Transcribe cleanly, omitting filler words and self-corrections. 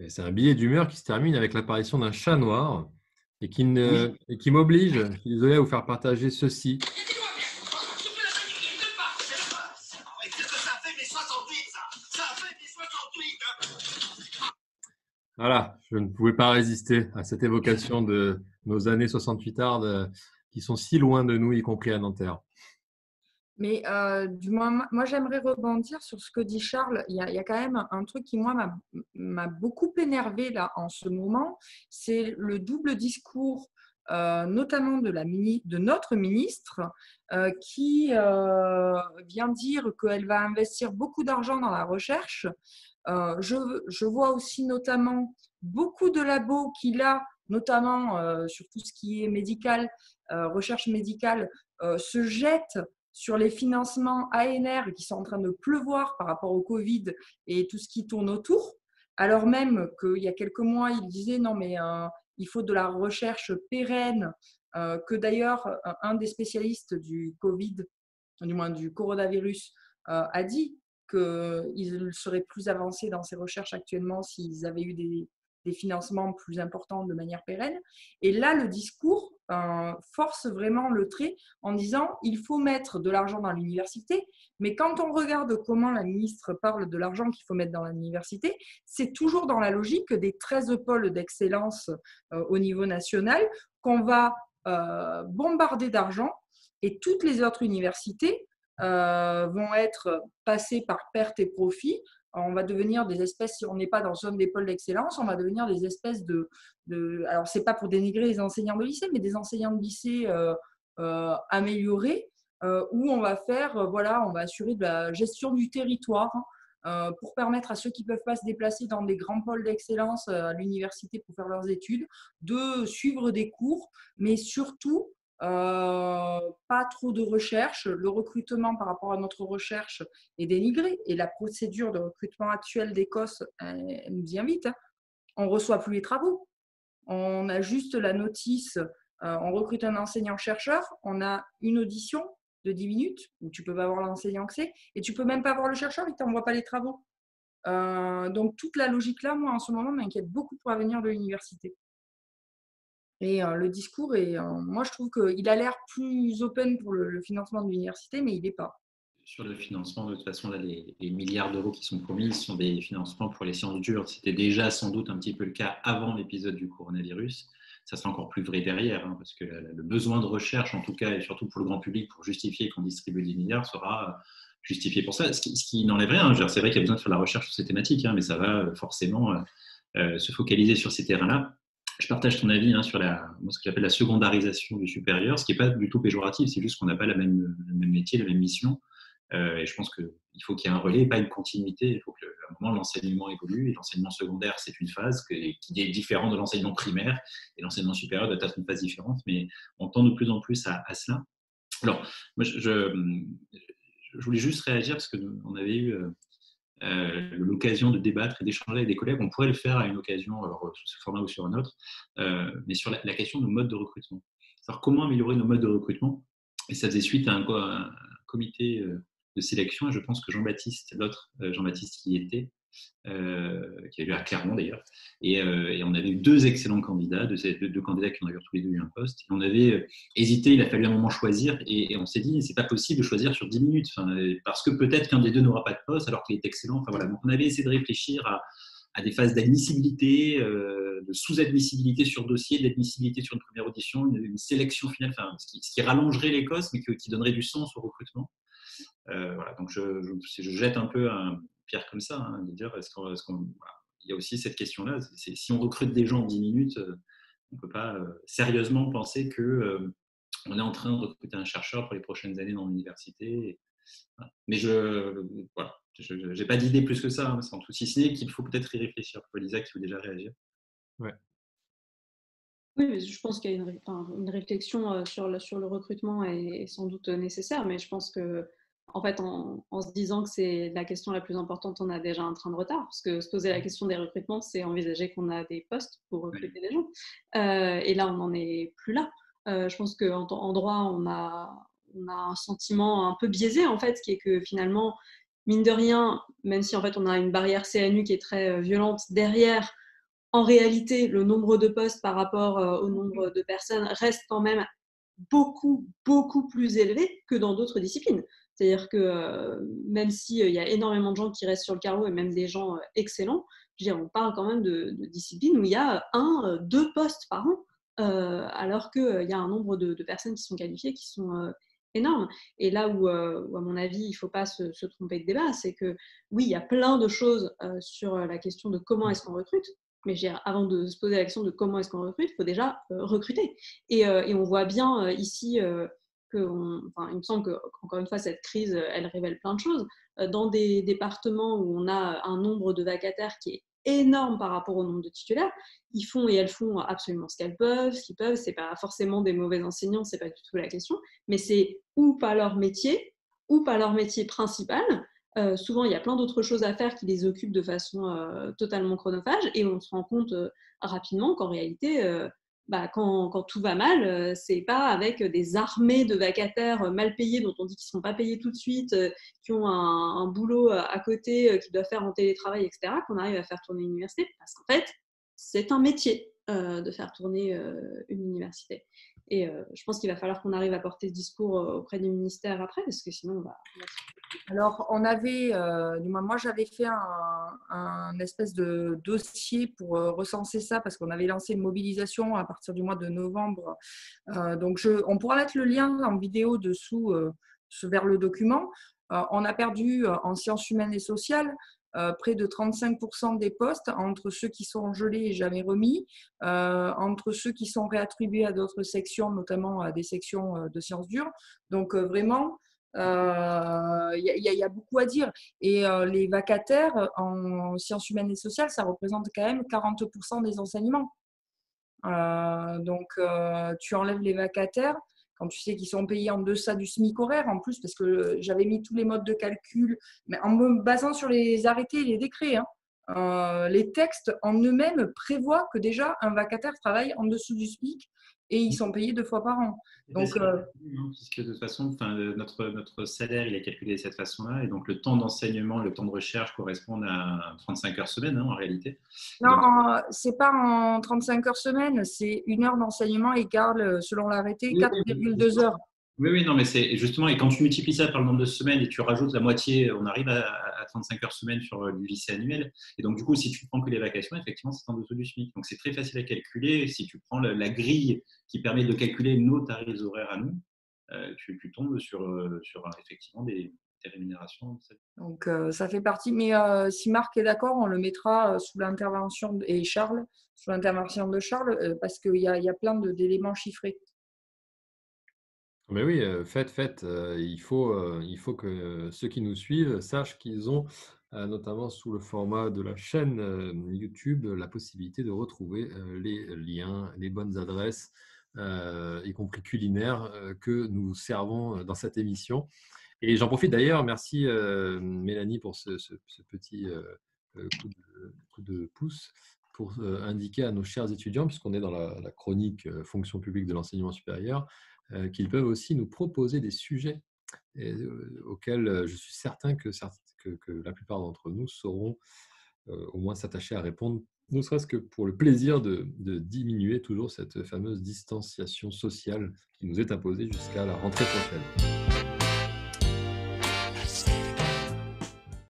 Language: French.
Et c'est un billet d'humeur qui se termine avec l'apparition d'un chat noir Oui. et qui m'oblige, je suis désolé, à vous faire partager ceci. Voilà, je ne pouvais pas résister à cette évocation de nos années 68 ardes qui sont si loin de nous, y compris à Nanterre. Mais du moins, moi, j'aimerais rebondir sur ce que dit Charles. Il y a quand même un truc qui, moi, m'a beaucoup énervé là en ce moment. C'est le double discours, notamment de notre ministre, qui vient dire qu'elle va investir beaucoup d'argent dans la recherche. Je vois aussi notamment beaucoup de labos qu'il a, notamment sur tout ce qui est médical, recherche médicale, se jettent sur les financements ANR qui sont en train de pleuvoir par rapport au Covid et tout ce qui tourne autour, alors même qu'il y a quelques mois, il disait non mais il faut de la recherche pérenne, que d'ailleurs un des spécialistes du Covid, du moins du coronavirus, a dit qu'ils seraient plus avancés dans ces recherches actuellement s'ils avaient eu des financements plus importants de manière pérenne. Et là, le discours force vraiment le trait en disant il faut mettre de l'argent dans l'université, mais quand on regarde comment la ministre parle de l'argent qu'il faut mettre dans l'université, c'est toujours dans la logique des 13 pôles d'excellence au niveau national qu'on va bombarder d'argent et toutes les autres universités vont être passées par perte et profit. On va devenir des espèces, si on n'est pas dans une des pôles d'excellence, on va devenir des espèces alors c'est pas pour dénigrer les enseignants de lycée, mais des enseignants de lycée améliorés, où on va faire, voilà, on va assurer de la gestion du territoire pour permettre à ceux qui ne peuvent pas se déplacer dans des grands pôles d'excellence à l'université pour faire leurs études, de suivre des cours, mais surtout pas trop de recherche. Le recrutement par rapport à notre recherche est dénigré et la procédure de recrutement actuelle d'Écosse, elle nous y invite. On ne reçoit plus les travaux. On a juste la notice, on recrute un enseignant-chercheur, on a une audition de 10 minutes où tu peux pas voir l'enseignant que c'est et tu peux même pas voir le chercheur, il ne t'envoie pas les travaux. Donc toute la logique là, moi en ce moment, m'inquiète beaucoup pour l'avenir de l'université. Et le discours, moi, je trouve qu'il a l'air plus open pour le financement de l'université, mais il n'est pas. Sur le financement, de toute façon, là, les milliards d'euros qui sont promis sont des financements pour les sciences dures. C'était déjà sans doute un petit peu le cas avant l'épisode du coronavirus. Ça sera encore plus vrai derrière, hein, parce que le besoin de recherche, en tout cas, et surtout pour le grand public, pour justifier qu'on distribue des milliards, sera justifié pour ça. Ce qui n'enlève rien. C'est vrai qu'il y a besoin de faire de la recherche sur ces thématiques, hein, mais ça va forcément se focaliser sur ces terrains-là. Je partage ton avis hein, sur ce que j'appelle la secondarisation du supérieur, ce qui n'est pas du tout péjoratif, c'est juste qu'on n'a pas le même métier, la même mission. Et je pense qu'il faut qu'il y ait un relais, pas une continuité. Il faut qu'à un moment, l'enseignement évolue. Et l'enseignement secondaire, c'est une phase qui est différente de l'enseignement primaire. Et l'enseignement supérieur doit être une phase différente. Mais on tend de plus en plus à cela. Alors, moi, je voulais juste réagir parce qu'on avait eu l'occasion de débattre et d'échanger avec des collègues. On pourrait le faire à une occasion, alors, sous ce format ou sur un autre, mais sur la question de nos modes de recrutement. Alors, comment améliorer nos modes de recrutement? Et ça faisait suite à un comité de sélection, et je pense que Jean-Baptiste, l'autre Jean-Baptiste y était, qui a eu à Clermont d'ailleurs, et on avait eu deux excellents candidats, deux candidats qui ont d'ailleurs tous les deux eu un poste, et on avait hésité, il a fallu un moment choisir, et on s'est dit, c'est pas possible de choisir sur 10 minutes, parce que peut-être qu'un des deux n'aura pas de poste, alors qu'il est excellent, enfin voilà, donc on avait essayé de réfléchir à des phases d'admissibilité, de sous-admissibilité sur dossier, d'admissibilité sur une première audition, une sélection finale, enfin, ce qui rallongerait les costes, mais qui donnerait du sens au recrutement. Voilà, donc je jette un peu un pierre comme ça, hein, de dire voilà, il y a aussi cette question-là, si on recrute des gens en 10 minutes, on ne peut pas sérieusement penser qu'on est en train de recruter un chercheur pour les prochaines années dans l'université. Voilà. Mais voilà, je n'ai pas d'idée plus que ça, hein, sans tout, si ce n'est qu'il faut peut-être y réfléchir. Lisa qui veut déjà réagir. Ouais. Oui, mais je pense qu'il y a une réflexion sur le recrutement est sans doute nécessaire, mais je pense que en fait, en se disant que c'est la question la plus importante, on a déjà un train de retard, parce que se poser la question des recrutements, c'est envisager qu'on a des postes pour recruter des gens. Et là, on n'en est plus là. Je pense qu'en droit, on a un sentiment un peu biaisé, en fait, qui est que finalement, mine de rien, même si en fait on a une barrière CNU qui est très violente derrière, en réalité, le nombre de postes par rapport au nombre de personnes reste quand même beaucoup, beaucoup plus élevé que dans d'autres disciplines. C'est-à-dire que même s'il y a énormément de gens qui restent sur le carreau et même des gens excellents, je veux dire, on parle quand même de disciplines où il y a 2 postes par an, alors qu'il y a un nombre de personnes qui sont qualifiées qui sont énormes. Et là où, à mon avis, il ne faut pas se tromper de débat, c'est que oui, il y a plein de choses sur la question de comment est-ce qu'on recrute, mais avant de se poser la question de comment est-ce qu'on recrute, il faut déjà recruter. Et on voit bien ici il me semble qu'encore une fois, cette crise, elle révèle plein de choses. Dans des départements où on a un nombre de vacataires qui est énorme par rapport au nombre de titulaires, ils font et elles font absolument ce qu'elles peuvent, ce qu'ils peuvent. Ce n'est pas forcément des mauvais enseignants, ce n'est pas du tout la question, mais c'est ou pas leur métier principal. Souvent, il y a plein d'autres choses à faire qui les occupent de façon totalement chronophage, et on se rend compte rapidement qu'en réalité, quand tout va mal, c'est pas avec des armées de vacataires mal payés dont on dit qu'ils ne sont pas payés tout de suite, qui ont un boulot à côté, qu'ils doivent faire en télétravail, etc., qu'on arrive à faire tourner une université. Parce qu'en fait, c'est un métier de faire tourner une université. Et je pense qu'il va falloir qu'on arrive à porter ce discours auprès du ministère après, parce que sinon, on va... Alors, on avait, du moins, moi, j'avais fait un espèce de dossier pour recenser ça parce qu'on avait lancé une mobilisation à partir du mois de novembre. Donc, on pourra mettre le lien en vidéo dessous vers le document. On a perdu en sciences humaines et sociales près de 35% des postes entre ceux qui sont gelés et jamais remis, entre ceux qui sont réattribués à d'autres sections, notamment à des sections de sciences dures. Donc, vraiment, il y a beaucoup à dire. Et les vacataires en sciences humaines et sociales, ça représente quand même 40% des enseignements. Donc, tu enlèves les vacataires quand tu sais qu'ils sont payés en deçà du SMIC horaire, en plus, parce que j'avais mis tous les modes de calcul, mais en me basant sur les arrêtés et les décrets. Les textes en eux-mêmes prévoient que déjà un vacataire travaille en dessous du SMIC et ils sont payés 2 fois par an. Donc, puisque de toute façon, notre salaire il est calculé de cette façon-là, et donc le temps d'enseignement, le temps de recherche correspond à 35 heures semaine en réalité. Non, c'est pas en 35 heures semaine, c'est 1 heure d'enseignement égale, selon l'arrêté, 4,2 heures. Oui, non, mais c'est justement, et quand tu multiplies ça par le nombre de semaines et tu rajoutes la moitié, on arrive à 35 heures semaine sur du lycée annuel. Et donc, du coup, si tu prends que les vacations, effectivement, c'est en dessous du SMIC. Donc, c'est très facile à calculer. Si tu prends la grille qui permet de calculer nos tarifs horaires à nous, tu tombes sur effectivement des rémunérations. Donc, ça fait partie. Mais si Marc est d'accord, on le mettra sous l'intervention et Charles, sous l'intervention de Charles, parce qu'il y a plein d'éléments chiffrés. Mais oui, faites. Il faut que ceux qui nous suivent sachent qu'ils ont, notamment sous le format de la chaîne YouTube, la possibilité de retrouver les liens, les bonnes adresses, y compris culinaires, que nous servons dans cette émission. Et j'en profite d'ailleurs, merci Mélanie pour ce petit coup de pouce pour indiquer à nos chers étudiants, puisqu'on est dans la chronique fonction publique de l'enseignement supérieur, qu'ils peuvent aussi nous proposer des sujets auxquels je suis certain que la plupart d'entre nous sauront au moins s'attacher à répondre, ne serait-ce que pour le plaisir de diminuer toujours cette fameuse distanciation sociale qui nous est imposée jusqu'à la rentrée prochaine.